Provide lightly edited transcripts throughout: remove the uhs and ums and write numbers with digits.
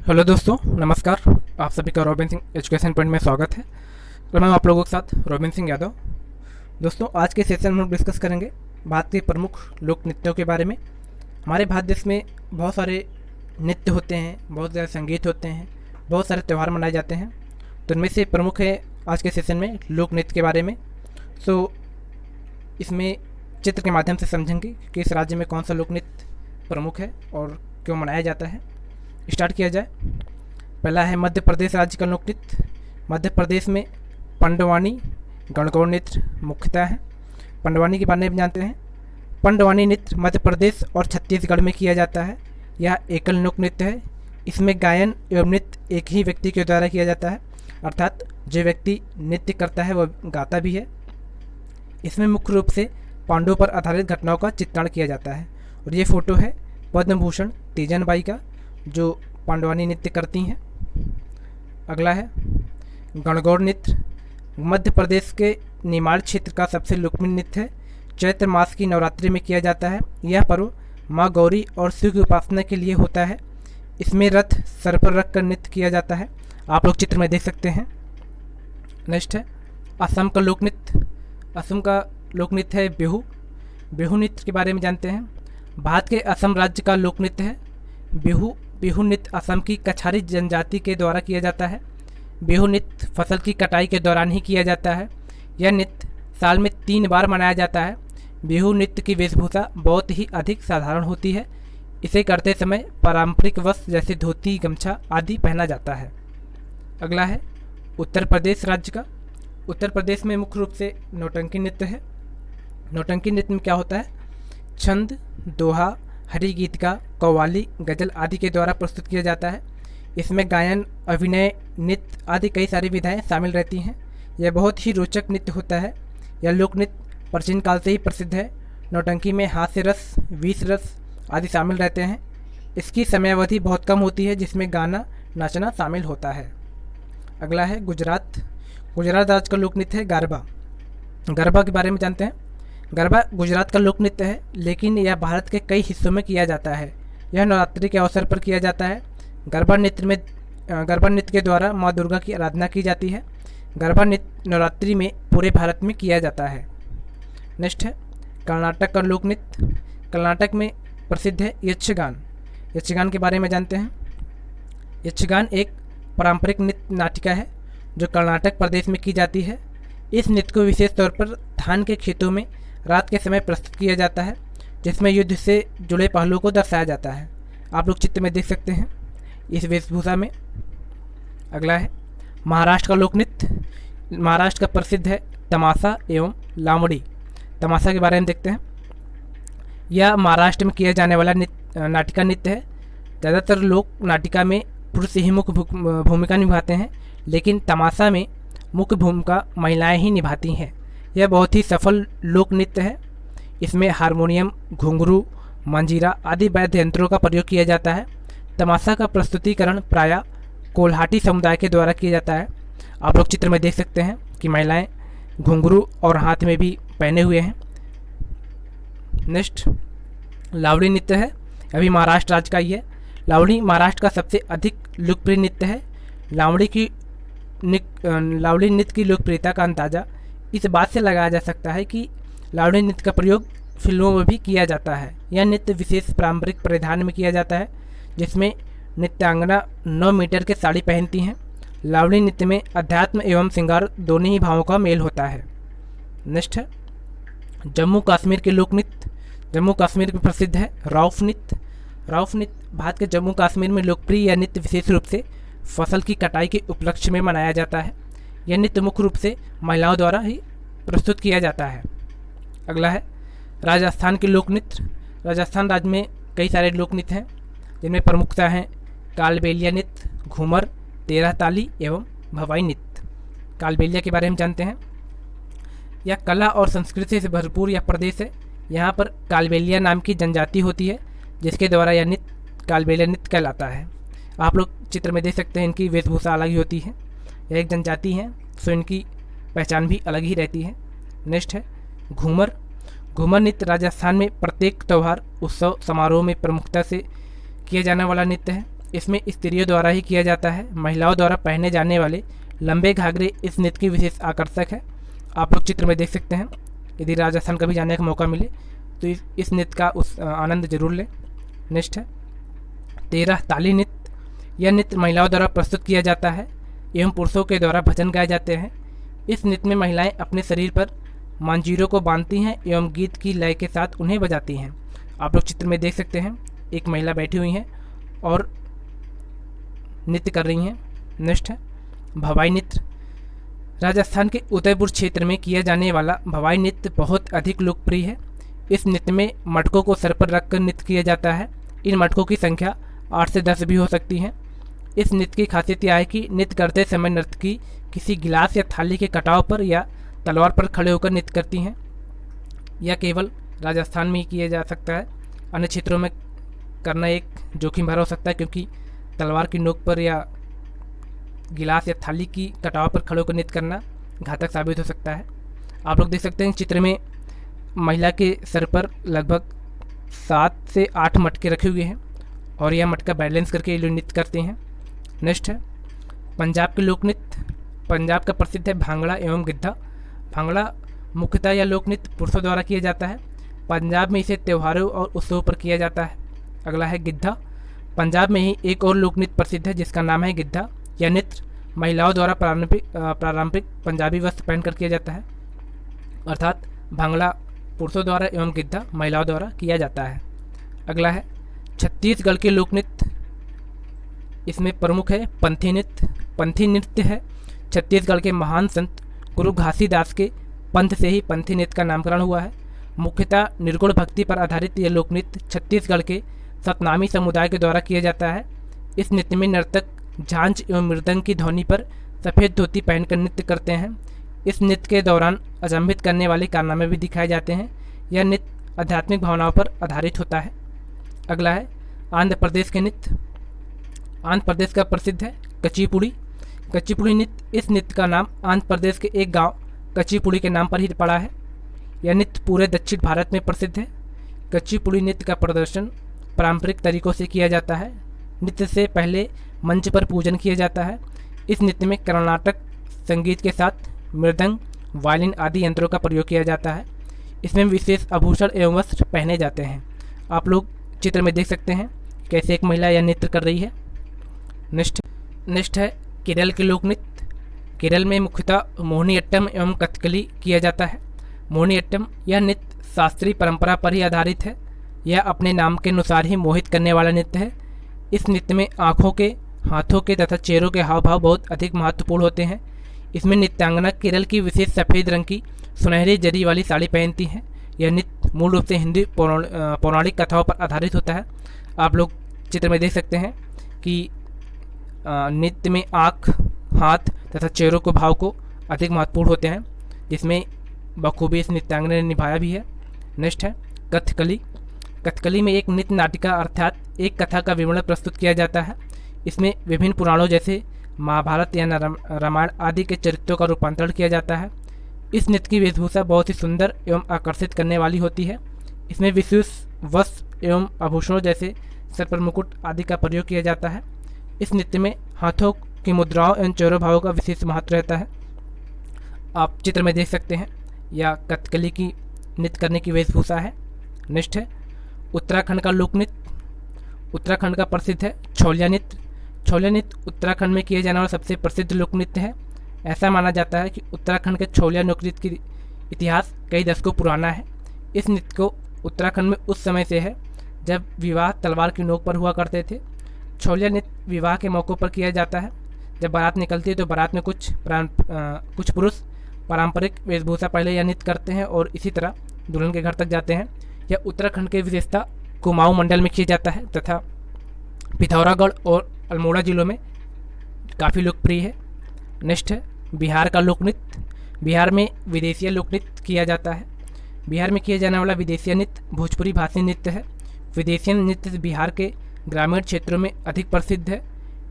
Hello दोस्तों, नमस्कार। आप सभी का रॉबिन सिंह एजुकेशन पॉइंट में स्वागत है। तो मैं आपलोगों के साथ रॉबिन सिंह यादव। दोस्तों, आज के सेशन में हम डिस्कस करेंगे भारत के प्रमुख लोक नृत्यों के बारे में। हमारे भारत देश में बहुत सारे नृत्य होते हैं, बहुत सारे संगीत होते हैं, बहुत सारे त्यौहार मनाए जाते हैं। तो इनमें से प्रमुख है आज के सेशन में लोक नृत्य के बारे में। सो इसमें चित्र के माध्यम से समझेंगे कि इस राज्य में कौन सा लोक नृत्य प्रमुख है और क्यों मनाया जाता है। स्टार्ट किया जाए। पहला है मध्य प्रदेश राज्य का लोक नृत्य। मध्य प्रदेश में पंडवानी गणगौर नृत्य मुख्यतः है। पंडवानी के बारे में जानते हैं। पंडवानी नृत्य मध्य प्रदेश और छत्तीसगढ़ में किया जाता है। यह एकल लोक नृत्य है। इसमें गायन एवं नृत्य एक ही व्यक्ति के द्वारा किया जाता है, अर्थात जो व्यक्ति नृत्य करता है वह गाता भी है। इसमें मुख्य रूप से पांडवों पर आधारित घटनाओं का चित्रण किया जाता है। और ये फोटो है पद्म भूषण तीजन बाई का, जो पांडवानी नृत्य करती हैं। अगला है गणगौर नृत्य। मध्य प्रदेश के निमाड़ क्षेत्र का सबसे लोकप्रिय नृत्य है। चैत्र मास की नवरात्रि में किया जाता है। यह पर्व माँ गौरी और शिव की उपासना के लिए होता है। इसमें रथ सर पर रख कर नृत्य किया जाता है। आप लोग चित्र में देख सकते हैं। नेक्स्ट है असम का लोक नृत्य। असम का लोक नृत्य है बिहू। बिहू नृत्य के बारे में जानते हैं। भारत के असम राज्य का लोक नृत्य है बिहू नृत्य असम की कछारी जनजाति के द्वारा किया जाता है। बिहू नृत्य फसल की कटाई के दौरान ही किया जाता है। यह नृत्य साल में 3 बार मनाया जाता है। बिहू नृत्य की वेशभूषा बहुत ही अधिक साधारण होती है। इसे करते समय पारंपरिक वस्त्र जैसे धोती, गमछा आदि पहना जाता है। अगला है उत्तर प्रदेश राज्य का। उत्तर प्रदेश में मुख्य रूप से नौटंकी नृत्य है। नौटंकी नृत्य में क्या होता है? छंद, दोहा, हरि गीत का, कव्वाली, गजल आदि के द्वारा प्रस्तुत किया जाता है। इसमें गायन, अभिनय, नृत्य आदि कई सारी विधाएं शामिल रहती हैं। यह बहुत ही रोचक नृत्य होता है। यह लोक नृत्य प्राचीन काल से ही प्रसिद्ध है। नौटंकी में हास्य रस, विष रस आदि शामिल रहते हैं। इसकी समयावधि बहुत कम होती है, जिसमें गाना, नाचना शामिल होता है। अगला है गुजरात। गुजरात राज्य का लोक नृत्य है गरबा। गरबा के बारे में जानते हैं। गरबा गुजरात का लोक नृत्य है, लेकिन यह भारत के कई हिस्सों में किया जाता है। यह नवरात्रि के अवसर पर किया जाता है। गरबा नृत्य के द्वारा माँ दुर्गा की आराधना की जाती है। गरबा नृत्य नवरात्रि में पूरे भारत में किया जाता है। नेक्स्ट है कर्नाटक का लोक नृत्य। कर्नाटक में प्रसिद्ध है यक्षगान। यक्षगान के बारे में जानते हैं। यक्षगान एक पारंपरिक नृत्य नाटिका है जो कर्नाटक प्रदेश में की जाती है। इस नृत्य को विशेष तौर पर धान के खेतों में रात के समय प्रस्तुत किया जाता है, जिसमें युद्ध से जुड़े पहलुओं को दर्शाया जाता है। आप लोग चित्र में देख सकते हैं इस वेशभूषा में। अगला है महाराष्ट्र का लोक नृत्य। महाराष्ट्र का प्रसिद्ध है तमाशा एवं लावणी। तमाशा के बारे में देखते हैं। यह महाराष्ट्र में किया जाने वाला नाटिका नृत्य है। ज़्यादातर लोक नाटिका में पुरुष ही मुख्य भूमिका निभाते हैं, लेकिन तमाशा में मुख्य भूमिका महिलाएं ही निभाती हैं। यह बहुत ही सफल लोक नृत्य है। इसमें हारमोनियम, घुंघरू, मंजीरा आदि वाद्य यंत्रों का प्रयोग किया जाता है। तमाशा का प्रस्तुतिकरण प्रायः कोल्हाटी समुदाय के द्वारा किया जाता है। आप लोग चित्र में देख सकते हैं कि महिलाएं घुंघरू और हाथ में भी पहने हुए हैं। नेक्स्ट लावणी नृत्य है। अभी महाराष्ट्र राज्य का ही है। लावणी महाराष्ट्र का सबसे अधिक लोकप्रिय नृत्य है। लावणी नृत्य की लोकप्रियता का अंदाज़ा इस बात से लगाया जा सकता है कि लावणी नृत्य का प्रयोग फिल्मों में भी किया जाता है। यह नृत्य विशेष पारंपरिक परिधान में किया जाता है, जिसमें नृत्यांगना 9 मीटर के साड़ी पहनती हैं। लावणी नृत्य में अध्यात्म एवं श्रृंगार दोनों ही भावों का मेल होता है। नेक्स्ट है जम्मू कश्मीर के लोक नृत्य। जम्मू कश्मीर में प्रसिद्ध है रौफ नृत्य। रौफ नृत्य भारत के जम्मू कश्मीर में लोकप्रिय यह नृत्य विशेष रूप से फसल की कटाई के उपलक्ष्य में मनाया जाता है। यह नृत्य मुख्य रूप से महिलाओं द्वारा ही प्रस्तुत किया जाता है। अगला है राजस्थान के लोक नृत्य। राजस्थान राज्य में कई सारे लोक नृत्य हैं, जिनमें प्रमुखता हैं कालबेलिया नृत्य, घूमर, तेरह ताली एवं भवाई नृत्य। कालबेलिया के बारे में जानते हैं। यह कला और संस्कृति से भरपूर यह प्रदेश है। यहाँ पर कालबेलिया नाम की जनजाति होती है, जिसके द्वारा यह नृत्य कालबेलिया नृत्य कहलाता है। आप लोग चित्र में देख सकते हैं इनकी वेशभूषा अलग ही होती है। यह एक जनजाति है, सो इनकी पहचान भी अलग ही रहती है। नेक्स्ट है घूमर। घूमर नृत्य राजस्थान में प्रत्येक त्यौहार, उत्सव, समारोह में प्रमुखता से किया जाने वाला नृत्य है। इसमें स्त्रियों द्वारा ही किया जाता है। महिलाओं द्वारा पहने जाने वाले लंबे घाघरे इस नृत्य की विशेष आकर्षक है। आप लोग चित्र में देख सकते हैं। यदि राजस्थान कभी जाने का मौका मिले तो इस नृत्य का आनंद जरूर लें। नेक्स्ट है 13 ताली नृत्य। यह नृत्य महिलाओं द्वारा प्रस्तुत किया जाता है एवं पुरुषों के द्वारा भजन गाए जाते हैं। इस नृत्य में महिलाएं अपने शरीर पर मांजीरों को बांधती हैं एवं गीत की लय के साथ उन्हें बजाती हैं। आप लोग चित्र में देख सकते हैं, एक महिला बैठी हुई हैं और नृत्य कर रही हैं। नेक्स्ट है भवाई नृत्य। राजस्थान के उदयपुर क्षेत्र में किया जाने वाला भवाई नृत्य बहुत अधिक लोकप्रिय है। इस नृत्य में मटकों को सर पर रखकर नृत्य किया जाता है। इन मटकों की संख्या 8 से 10 भी हो सकती है। इस नृत्य की खासियत यह है कि नृत्य करते समय नर्तकी किसी गिलास या थाली के कटाव पर या तलवार पर खड़े होकर नृत्य करती हैं। यह केवल राजस्थान में ही किया जा सकता है, अन्य क्षेत्रों में करना एक जोखिम भरा हो सकता है, क्योंकि तलवार की नोक पर या गिलास या थाली की कटाव पर खड़े होकर नृत्य करना घातक साबित हो सकता है। आप लोग देख सकते हैं चित्र में महिला के सर पर लगभग 7 से 8 मटके रखे हुए हैं और यह मटका बैलेंस करके ये लोग नृत्य करते हैं। नेक्स्ट है पंजाब के लोक नृत्य। पंजाब का प्रसिद्ध है भांगड़ा एवं गिद्धा। भांगड़ा मुख्यतः यह लोक नृत्य पुरुषों द्वारा किया जाता है। पंजाब में इसे त्योहारों और उत्सवों पर किया जाता है। अगला है गिद्धा। पंजाब में ही एक और लोक नृत्य प्रसिद्ध है जिसका नाम है गिद्धा। यह नृत्य महिलाओं द्वारा पारंपरिक पंजाबी वस्त्र पहनकर किया जाता है, अर्थात भांगड़ा पुरुषों द्वारा एवं गिद्धा महिलाओं द्वारा किया जाता है। अगला है छत्तीसगढ़ के लोक नृत्य। इसमें प्रमुख है पंथी नृत्य। पंथी नृत्य है छत्तीसगढ़ के महान संत गुरु घासीदास के पंथ से ही पंथी नृत्य का नामकरण हुआ है। मुख्यतः निर्गुण भक्ति पर आधारित यह लोक नृत्य छत्तीसगढ़ के सतनामी समुदाय के द्वारा किया जाता है। इस नृत्य में नर्तक झांझ एवं मृदंग की ध्वनि पर सफ़ेद धोती पहनकर नृत्य करते हैं। इस नृत्य के दौरान अचंभित करने वाले कारनामे भी दिखाए जाते हैं। यह नृत्य आध्यात्मिक भावनाओं पर आधारित होता है। अगला है आंध्र प्रदेश के नृत्य। आंध्र प्रदेश का प्रसिद्ध है कचिपुड़ी। कचिपुड़ी नृत्य। इस नृत्य का नाम आंध्र प्रदेश के एक गांव कचिपुड़ी के नाम पर ही पड़ा है। यह नृत्य पूरे दक्षिण भारत में प्रसिद्ध है। कचिपुड़ी नृत्य का प्रदर्शन पारंपरिक तरीकों से किया जाता है। नृत्य से पहले मंच पर पूजन किया जाता है। इस नृत्य में कर्नाटक संगीत के साथ मृदंग, वायलिन आदि यंत्रों का प्रयोग किया जाता है। इसमें विशेष आभूषण एवं वस्त्र पहने जाते हैं। आप लोग चित्र में देख सकते हैं कैसे एक महिला यह नृत्य कर रही है। नेक्स्ट है केरल के लोक नृत्य। केरल में मुख्यतः मोहिनीअट्टम एवं कथकली किया जाता है। मोहिनीअट्टम यह नृत्य शास्त्रीय परंपरा पर ही आधारित है। यह अपने नाम के अनुसार ही मोहित करने वाला नृत्य है। इस नृत्य में आँखों के, हाथों के तथा चेहरों के हाव भाव बहुत अधिक महत्वपूर्ण होते हैं। इसमें नृत्यांगना केरल की विशेष सफ़ेद रंग की सुनहरी जरी वाली साड़ी पहनती हैं। यह नृत्य मूल रूप से हिंदी पौराणिक कथाओं पर आधारित होता है। आप लोग चित्र में देख सकते हैं कि नृत्य में आँख, हाथ तथा चेहरों के भाव को अधिक महत्वपूर्ण होते हैं, जिसमें बखूबी इस नृत्यांगना ने निभाया भी है। नेक्स्ट है कथकली। कथकली में एक नृत्य नाटिका अर्थात एक कथा का विवरण प्रस्तुत किया जाता है। इसमें विभिन्न पुराणों जैसे महाभारत या रामायण आदि के चरित्रों का रूपांतरण किया जाता है। इस नृत्य की वेशभूषा बहुत ही सुंदर एवं आकर्षित करने वाली होती है। इसमें विशेष वस्त्र एवं आभूषणों जैसे सर पर मुकुट आदि का प्रयोग किया जाता है। इस नृत्य में हाथों की मुद्राओं एवं चेहरों भावों का विशेष महत्व रहता है। आप चित्र में देख सकते हैं या कथकली की नृत्य करने की वेशभूषा है। नेक्स्ट है उत्तराखंड का लोक नृत्य। उत्तराखंड का प्रसिद्ध है छोलिया नृत्य। छोलिया नृत्य उत्तराखंड में किए जाने वाला सबसे प्रसिद्ध लोक नृत्य है। ऐसा माना जाता है कि उत्तराखंड के छोलिया लोक नृत्य की इतिहास कई दशकों पुराना है। इस नृत्य को उत्तराखंड में उस समय से है जब विवाह तलवार की नोक पर हुआ करते थे। छोलिया नृत्य विवाह के मौक़ों पर किया जाता है। जब बारात निकलती है तो बारात में कुछ पुरुष पारंपरिक वेशभूषा पहले यह नृत्य करते हैं और इसी तरह दुल्हन के घर तक जाते हैं। यह उत्तराखंड की विशेषता कुमाऊं मंडल में किया जाता है तथा पिथौरागढ़ और अल्मोड़ा जिलों में काफ़ी लोकप्रिय है। नेक्स्ट है बिहार का लोक नृत्य। बिहार में विदेशीय लोक नृत्य किया जाता है। बिहार में किया जाने वाला विदेशीय नृत्य भोजपुरी भाषी नृत्य है। विदेशीय नृत्य बिहार के ग्रामीण क्षेत्रों में अधिक प्रसिद्ध है।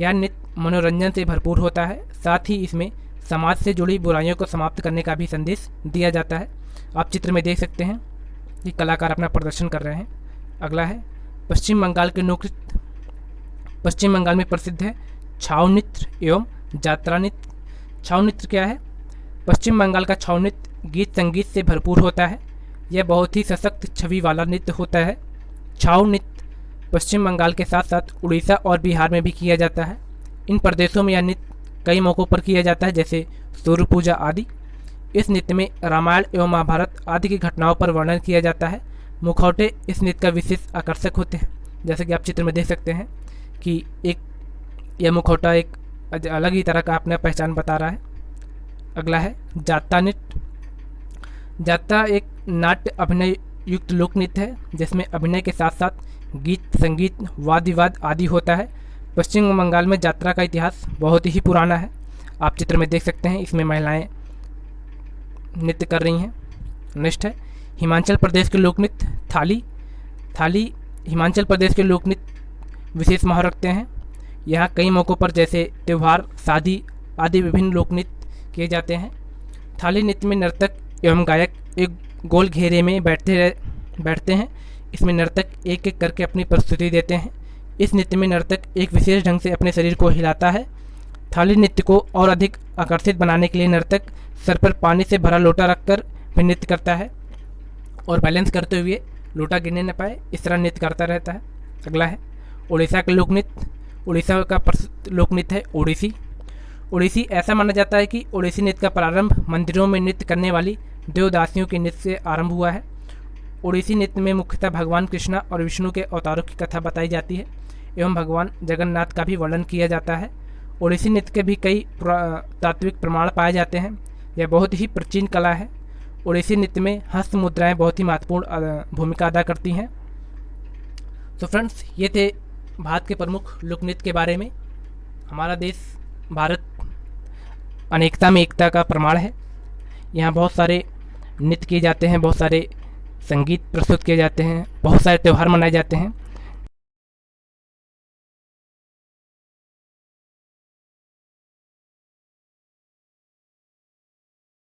यह नृत्य मनोरंजन से भरपूर होता है, साथ ही इसमें समाज से जुड़ी बुराइयों को समाप्त करने का भी संदेश दिया जाता है। आप चित्र में देख सकते हैं कि कलाकार अपना प्रदर्शन कर रहे हैं। अगला है पश्चिम बंगाल के लोक नृत्य। पश्चिम बंगाल में प्रसिद्ध है छाऊ नृत्य एवं जात्रा नृत्य। छाऊ नृत्य क्या है? पश्चिम बंगाल का छाऊ नृत्य गीत संगीत से भरपूर होता है। यह बहुत ही सशक्त छवि वाला नृत्य होता है। छाऊ नृत्य पश्चिम बंगाल के साथ साथ उड़ीसा और बिहार में भी किया जाता है। इन प्रदेशों में यह नृत्य कई मौक़ों पर किया जाता है, जैसे सूर्य पूजा आदि। इस नृत्य में रामायण एवं महाभारत आदि की घटनाओं पर वर्णन किया जाता है। मुखौटे इस नृत्य का विशेष आकर्षक होते हैं, जैसे कि आप चित्र में देख सकते हैं कि यह मुखौटा एक अलग ही तरह का अपना पहचान बता रहा है। अगला है जात्रा नृत्य। जात्रा एक नाट्य अभिनय युक्त लोक नृत्य है, जिसमें अभिनय के साथ साथ गीत संगीत वाद विवाद आदि होता है। पश्चिम बंगाल में जात्रा का इतिहास बहुत ही पुराना है। आप चित्र में देख सकते हैं, इसमें महिलाएं नृत्य कर रही हैं। नेक्स्ट है हिमाचल प्रदेश के लोक नृत्य थाली। थाली हिमाचल प्रदेश के लोक नृत्य विशेष महत्व रखते हैं। यहाँ कई मौक़ों पर जैसे त्यौहार, शादी आदि विभिन्न लोक नृत्य किए जाते हैं। थाली नृत्य में नर्तक एवं गायक एक गोल घेरे में बैठते हैं। इसमें नर्तक एक एक करके अपनी प्रस्तुति देते हैं। इस नृत्य में नर्तक एक विशेष ढंग से अपने शरीर को हिलाता है। थाली नृत्य को और अधिक आकर्षित बनाने के लिए नर्तक सर पर पानी से भरा लोटा रखकर भी नृत्य करता है और बैलेंस करते हुए लोटा गिरने न पाए, इस तरह नृत्य करता रहता है। अगला है उड़ीसा का लोक नृत्य। उड़ीसा का प्रसिद्ध लोक नृत्य है ओडिसी। ओडिसी ऐसा माना जाता है कि ओडिसी नृत्य का प्रारंभ मंदिरों में नृत्य करने वाली देवदासियों के नृत्य से आरंभ हुआ है। ओडिसी नृत्य में मुख्यतः भगवान कृष्णा और विष्णु के अवतारों की कथा बताई जाती है एवं भगवान जगन्नाथ का भी वर्णन किया जाता है। ओडिसी नृत्य के भी कई तात्विक प्रमाण पाए जाते हैं। यह बहुत ही प्राचीन कला है। ओडिसी नृत्य में हस्त मुद्राएं बहुत ही महत्वपूर्ण भूमिका अदा करती हैं। तो फ्रेंड्स, ये थे भारत के प्रमुख लोक नृत्य के बारे में। हमारा देश भारत अनेकता में एकता का प्रमाण है। यहाँ बहुत सारे नृत्य किए जाते हैं, बहुत सारे संगीत प्रस्तुत किए जाते हैं, बहुत सारे त्यौहार मनाए जाते हैं।